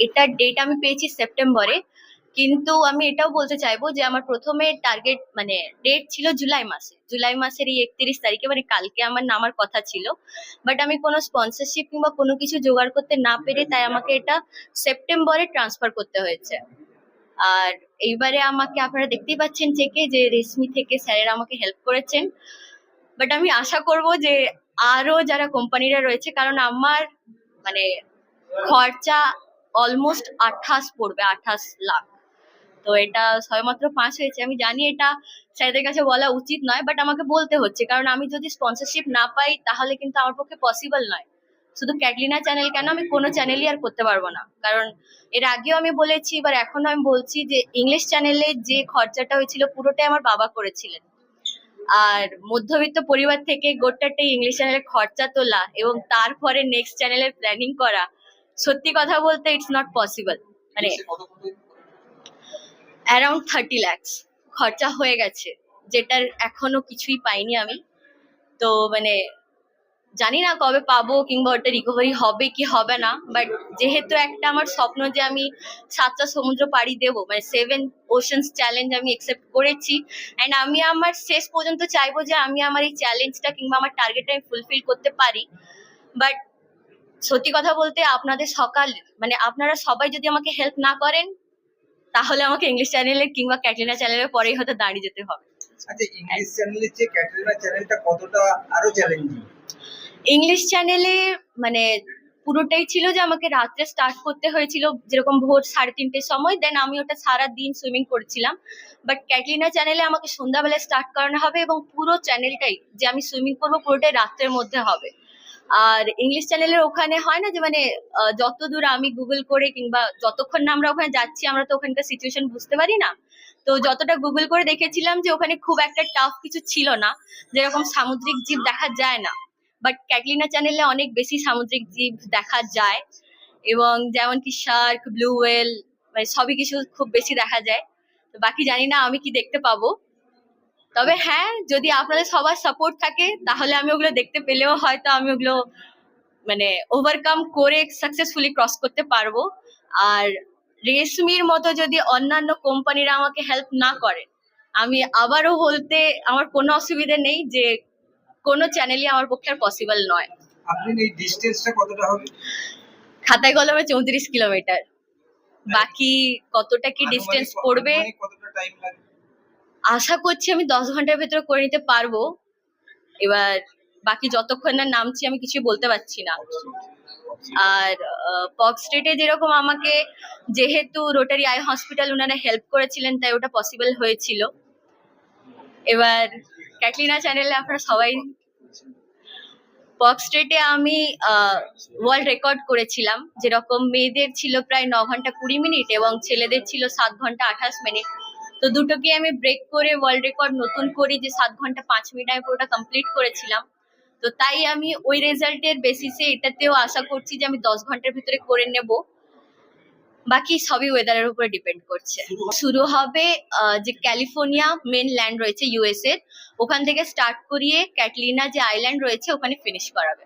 এটার ডেট আমি পেয়েছি সেপ্টেম্বরে, কিন্তু আমি এটাও বলতে চাইবো যে আমার প্রথমে টার্গেট মানে ডেট ছিল জুলাই মাসের এই 31 তারিখে, মানে কালকে আমার নামার কথা ছিল। বাট আমি কোনো স্পন্সরশিপ কিংবা কোনো কিছু জোগাড় করতে না পেরে তাই আমাকে এটা সেপ্টেম্বরে ট্রান্সফার করতে হয়েছে। আর এইবারে আমাকে আপনারা দেখতেই পাচ্ছেন চেকে যে রেশমি থেকে স্যারেরা আমাকে হেল্প করেছেন। বাট আমি আশা করব যে আরো যারা কোম্পানিরা রয়েছে, কারণ আমার মানে খরচা অলমোস্ট 28 লাখ। তো এটা সবেমাত্র পাস হয়েছে। আমি জানি এটা স্যারদের কাছে বলা উচিত নয়, বাট আমাকে বলতে হচ্ছে, কারণ আমি যদি স্পন্সরশিপ না পাই তাহলে কিন্তু আমার পক্ষে পসিবল নয়। শুধু ক্যাটলিনা চ্যানেল কেন, আমি কোনো চ্যানেলই আর করতে পারবো না। কারণ এর আগেও আমি বলেছি, এবার এখনো আমি বলছি যে ইংলিশ চ্যানেলে যে খরচাটা হয়েছিল পুরোটাই আমার বাবা করেছিলেন। আর মধ্যবিত্ত পরিবার থেকে গোটাটাই ইংলিশ চ্যানেলের খরচা তোলা এবং তারপরে নেক্সট চ্যানেলের প্ল্যানিং করা, সত্যি কথা বলতে ইটস নট পসিবল। মানে অ্যারাউন্ড 30 lakhs খরচা হয়ে গেছে, যেটার এখনো কিছুই পাইনি আমি। তো মানে জানি না কবে পাবো কিংবা ওটা রিকভারি হবে কি হবে না, বাট যেহেতু একটা আমার স্বপ্ন যে আমি 7টা সমুদ্র পাড়ি দেবো, মানে 7 ওশানস চ্যালেঞ্জ আমি একসেপ্ট করেছি। অ্যান্ড আমি আমার শেষ পর্যন্ত চাইবো যে আমি আমার এই চ্যালেঞ্জটা কিংবা আমার টার্গেটটা আমি ফুলফিল করতে পারি। বাট সত্যি কথা বলতে আপনাদের মানে আপনারা সবাই যদি আমাকে হেল্প না করেন তাহলে আমাকে ইংলিশ চ্যানেলে কিংবা ক্যাটরিনা চ্যানেলের পরেই হয়তো দাঁড়িয়ে যেতে হবে। আচ্ছা, ইংলিশ চ্যানেলের চেয়ে ক্যাটরিনা চ্যানেলটা কতটা আরো চ্যালেঞ্জিং? ইংলিশ চ্যানেলে মানে পুরোটাই ছিল যে আমাকে রাত্রে স্টার্ট করতে হয়েছিল, যেরকম ভোর 3:30টার সময়, দেন আমি ওটা সারা দিন সুইমিং করেছিলাম। বাট ক্যাটরিনা চ্যানেলে আমাকে সন্ধ্যাবেলায় স্টার্ট করানো হবে এবং পুরো চ্যানেলটাই যে আমি সুইমিং করবো পুরোটাই রাত্রের মধ্যে হবে। আর ইংলিশ চ্যানেলের ওখানে হয় না যে মানে যতদূর আমি গুগল করে কিংবা যতক্ষণ না আমরা ওখানে যাচ্ছি আমরা তো ওখানকার সিচুয়েশন বুঝতে পারি না। তো যতটা গুগল করে দেখেছিলাম যে ওখানে খুব একটা টাফ কিছু ছিল না, যেরকম সামুদ্রিক জীব দেখা যায় না। বাট ক্যাটলিনা চ্যানেলে অনেক বেশি সামুদ্রিক জীব দেখা যায়, এবং যেমন কি শার্ক, ব্লু ওয়েল, মানে সবই কিছু খুব বেশি দেখা যায়। তো বাকি জানি না আমি কি দেখতে পাবো। তবে হ্যাঁ, যদি আপনাদের সবার সাপোর্ট থাকে তাহলে আমি ওগুলো দেখতে পেলেও হয়তো আমি ওগুলো মানে ওভারকাম করে সাকসেসফুলি ক্রস করতে পারবো। আর রেশমির মতো যদি অন্যান্য কোম্পানিরা আমাকে হেল্প না করে, আমি আবারও বলতে আমার কোনো অসুবিধা নেই যে কোনো চ্যানেলই আমার পক্ষে আর পসিবল নয়। আপনি এই ডিসটেন্সটা কতটা হবে? খাতায় কলমে 34 কিলোমিটার। বাকি কতটা কি ডিস্টেন্স পড়বে কতটা টাইম লাগবে আশা করছি আমি 10 ঘন্টার ভেতরে করে নিতে পারবো। এবার বাকি যতক্ষণ না নামছি আমি কিছু বলতে পারছি না। আর পক স্ট্রিটে যেরকম আমাকে যেহেতু রোটারি আই হসপিটাল ওনারা হেল্প করেছিলেন তাই ওটা পসিবল হয়েছিল। এবার ক্যাটলিনা চ্যানেলে আপনারা সবাই, পক স্ট্রিটে আমি ওয়ার্ল্ড রেকর্ড করেছিলাম, যেরকম মেয়েদের ছিল প্রায় 9 ঘন্টা 20 মিনিট এবং ছেলেদের ছিল 7 ঘন্টা 28 মিনিট। তো দুটোকে আমি ব্রেক করে ওয়ার্ল্ড রেকর্ড নতুন করি যে 7 ঘন্টা 5 মিনিট আমি পুরোটা কমপ্লিট করেছিলাম। তো তাই আমি ওই রেজাল্টের বেসিসে এটাতেও আশা করছি যে আমি 10 ঘন্টার ভিতরে করে নেব। বাকি সবই ওয়েদারের উপরে ডিপেন্ড করছে। শুরু হবে যে ক্যালিফোর্নিয়া মেন ল্যান্ড রয়েছে ইউএস এর, ওখান থেকে স্টার্ট করিয়ে ক্যাটলিনা যে আইল্যান্ড রয়েছে ওখানে ফিনিশ করাবে।